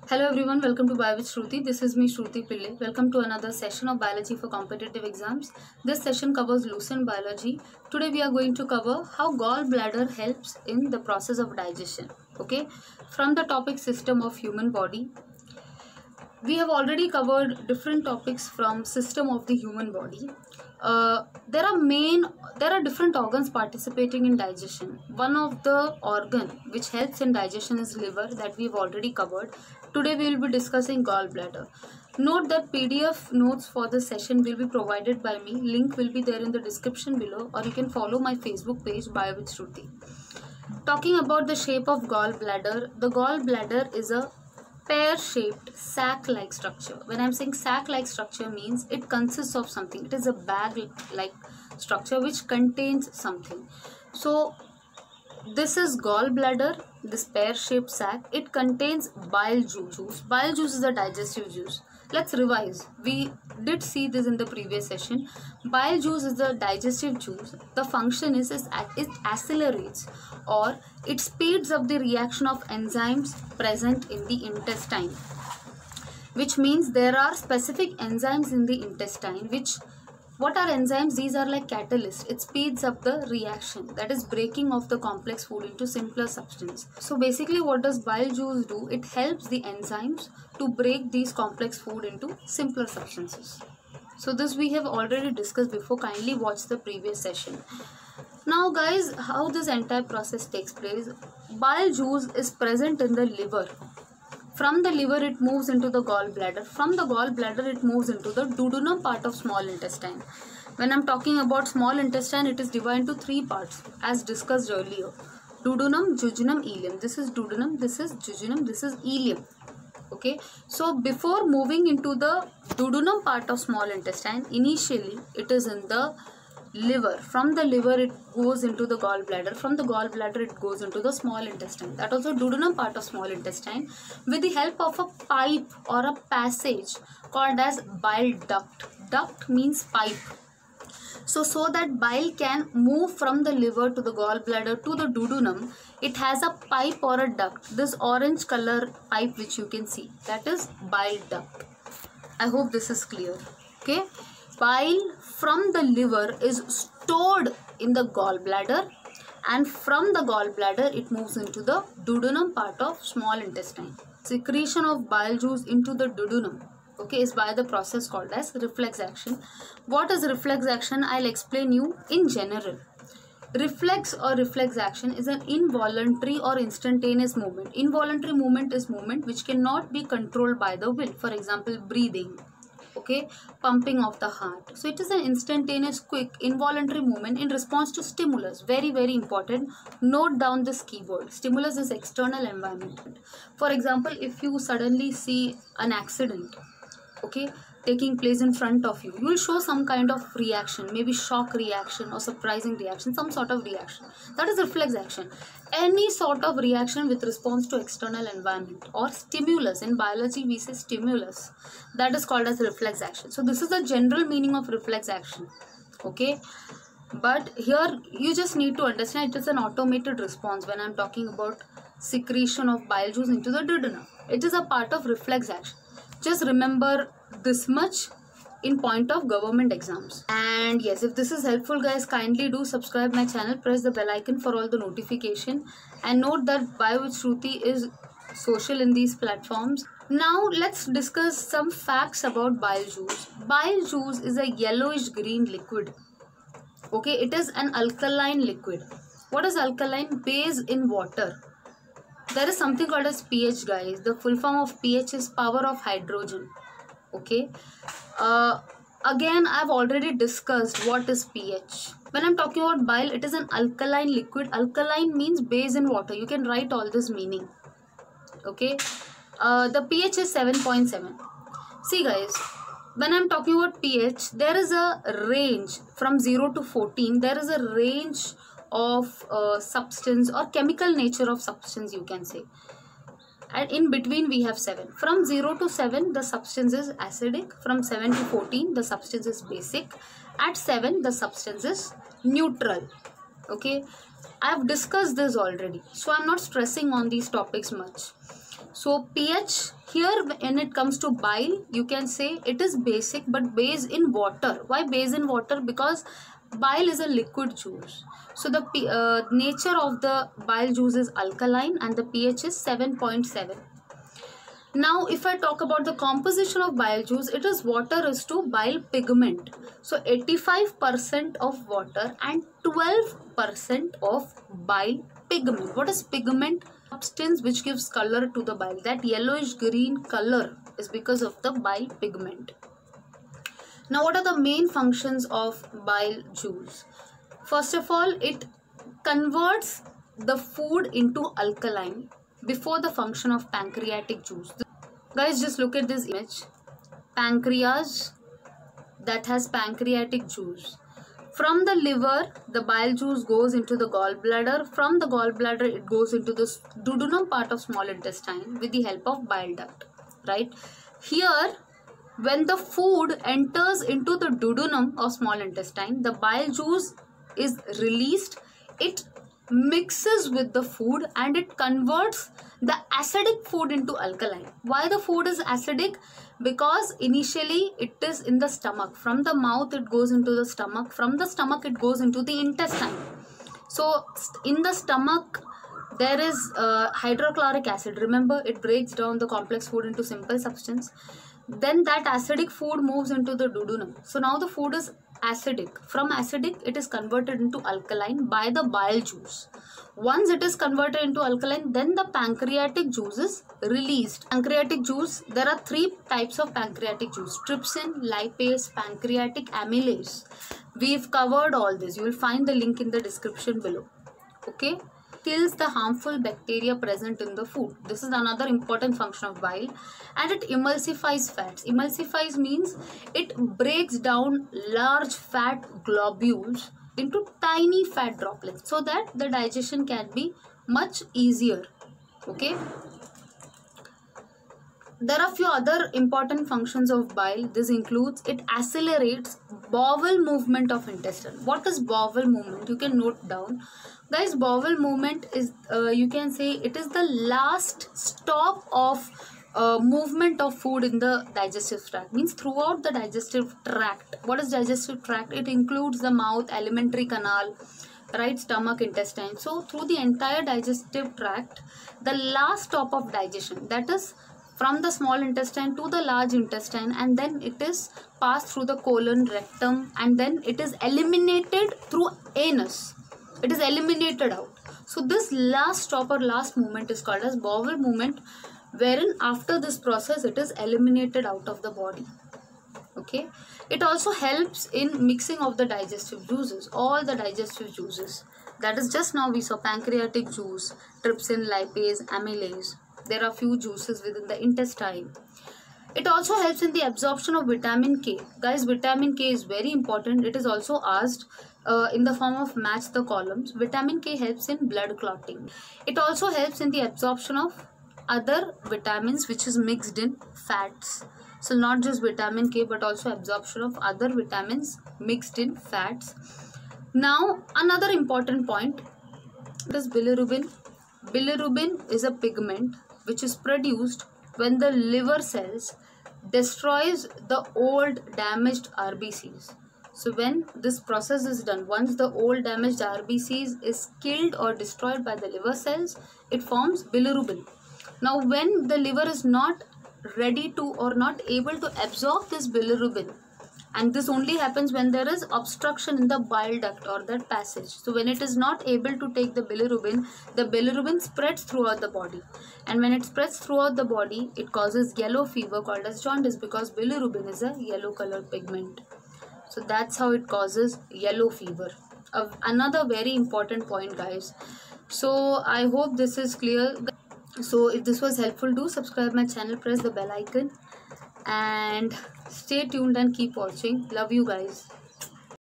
Hello everyone, welcome to Bio with Shruti. This is me Shruti Pillai. Welcome to another session of biology for competitive exams. This session covers lucent biology. Today we are going to cover how gallbladder helps in the process of digestion. Okay, from the topic system of human body. We have already covered different topics from system of the human body. There are different organs participating in digestion. One of the organ which helps in digestion is liver, that we've already covered. Today we will be discussing gallbladder. Note that PDF notes for the session will be provided by me. Link will be there in the description below, or you can follow my Facebook page Bio with Shruti. Talking about the shape of gallbladder, the gallbladder is a pear-shaped sac-like structure. When I'm saying sac-like structure means it consists of something. It is a bag-like structure which contains something. So this is gallbladder, this pear-shaped sac. It contains bile juice. Bile juice is a digestive juice. Let's revise. We did see this in the previous session. Bile juice is the digestive juice. The function is it accelerates or it speeds up the reaction of enzymes present in the intestine. Which means there are specific enzymes in the intestine what are enzymes? These are like catalysts. It speeds up the reaction, that is breaking of the complex food into simpler substance. So basically what does bile juice do? It helps the enzymes to break these complex food into simpler substances. So this we have already discussed before. Kindly watch the previous session. Now guys, how this entire process takes place? Bile juice is present in the liver. From the liver it moves into the gallbladder. From the gallbladder it moves into the duodenum part of small intestine. When I'm talking about small intestine, it is divided into three parts as discussed earlier. Duodenum, jejunum, ileum. This is duodenum, this is jejunum, this is ileum. Okay, so before moving into the duodenum part of small intestine, initially it is in the liver. From the liver it goes into the gallbladder. From the gallbladder it goes into the small intestine. That also duodenum part of small intestine with the help of a pipe or a passage called as bile duct. Duct means pipe. So that bile can move from the liver to the gallbladder to the duodenum, it has a pipe or a duct. This orange color pipe which you can see, that is bile duct. I hope this is clear. Okay. Bile from the liver is stored in the gallbladder, and from the gallbladder it moves into the duodenum part of small intestine. Secretion of bile juice into the duodenum, okay, is by the process called as reflex action. What is reflex action? I'll explain you in general. Reflex or reflex action is an involuntary or instantaneous movement. Involuntary movement is movement which cannot be controlled by the will. For example, breathing. Okay, pumping of the heart. So it is an instantaneous, quick, involuntary movement in response to stimulus. Very, very important. Note down this keyword. Stimulus is external environment. For example, if you suddenly see an accident, okay, taking place in front of you, you will show some kind of reaction, maybe shock reaction or surprising reaction, some sort of reaction. That is reflex action. Any sort of reaction with response to external environment or stimulus. In biology we say stimulus. That is called as reflex action. So this is the general meaning of reflex action. Okay. But here you just need to understand it is an automated response when I am talking about secretion of bile juice into the duodenum. It is a part of reflex action. Just remember this much in point of government exams. And yes, if this is helpful guys, kindly do subscribe my channel, press the bell icon for all the notification, and note that Bio with Shruti is social in these platforms. Now let's discuss some facts about bile juice. Bile juice is a yellowish green liquid. Okay, it is an alkaline liquid. What is alkaline? Base in water. There is something called as pH guys. The full form of pH is power of hydrogen. Okay. Again, I've already discussed what is pH. When I'm talking about bile, it is an alkaline liquid. Alkaline means base in water. You can write all this meaning. Okay. The pH is 7.7. See guys, when I'm talking about pH, there is a range from 0 to 14. There is a range of substance or chemical nature of substance, you can say, and in between we have 7. From 0 to 7 the substance is acidic. From 7 to 14 the substance is basic. At 7 the substance is neutral. Okay, I have discussed this already, so I'm not stressing on these topics much. So pH here when it comes to bile, you can say it is basic but based in water. Why based in water? Because bile is a liquid juice. So the nature of the bile juice is alkaline and the pH is 7.7. Now if I talk about the composition of bile juice, it is water is to bile pigment. So 85% of water and 12% of bile pigment. What is pigment? Substance which gives color to the bile. That yellowish green color is because of the bile pigment. Now what are the main functions of bile juice? First of all, it converts the food into alkaline before the function of pancreatic juice. Guys, just look at this image. Pancreas that has pancreatic juice. From the liver, the bile juice goes into the gallbladder. From the gallbladder, it goes into the duodenum part of small intestine with the help of bile duct. Right? Here, when the food enters into the duodenum of small intestine, the bile juice is released. It mixes with the food and it converts the acidic food into alkaline. Why the food is acidic? Because initially it is in the stomach. From the mouth it goes into the stomach. From the stomach it goes into the intestine. So in the stomach there is hydrochloric acid. Remember, it breaks down the complex food into simple substance. Then that acidic food moves into the duodenum. So now the food is acidic. From acidic it is converted into alkaline by the bile juice. Once it is converted into alkaline, then the pancreatic juice is released. Pancreatic juice, there are 3 types of pancreatic juice: trypsin, lipase, pancreatic amylase. We've covered all this. You will find the link in the description below. Okay? Kills the harmful bacteria present in the food. This is another important function of bile. And it emulsifies fats. Emulsifies means it breaks down large fat globules into tiny fat droplets so that the digestion can be much easier. Okay. There are few other important functions of bile. This includes it accelerates bowel movement of intestine. What is bowel movement? You can note down. Guys, bowel movement is, you can say it is the last stop of movement of food in the digestive tract. Means throughout the digestive tract. What is digestive tract? It includes the mouth, alimentary canal, right, stomach, intestine. So through the entire digestive tract, the last stop of digestion, that is from the small intestine to the large intestine, and then it is passed through the colon, rectum, and then it is eliminated through anus. It is eliminated out. So this last stop or last movement is called as bowel movement, wherein after this process it is eliminated out of the body. Okay. It also helps in mixing of the digestive juices, all the digestive juices. That is, just now we saw pancreatic juice, trypsin, lipase, amylase. There are few juices within the intestine. It also helps in the absorption of vitamin K. Guys, vitamin K is very important. It is also asked in the form of match the columns. Vitamin K helps in blood clotting. It also helps in the absorption of other vitamins which is mixed in fats. So not just vitamin K but also absorption of other vitamins mixed in fats. Now another important point is bilirubin. Bilirubin is a pigment which is produced when the liver cells destroys the old damaged RBCs. So when this process is done, once the old damaged RBCs is killed or destroyed by the liver cells, it forms bilirubin. Now when the liver is not ready to or not able to absorb this bilirubin, and this only happens when there is obstruction in the bile duct or that passage. So when it is not able to take the bilirubin spreads throughout the body. And when it spreads throughout the body, it causes yellow fever called as jaundice, because bilirubin is a yellow colored pigment. So that's how it causes yellow fever. Another very important point, guys. So I hope this is clear. So if this was helpful, do subscribe my channel, press the bell icon, and stay tuned and keep watching. Love you guys.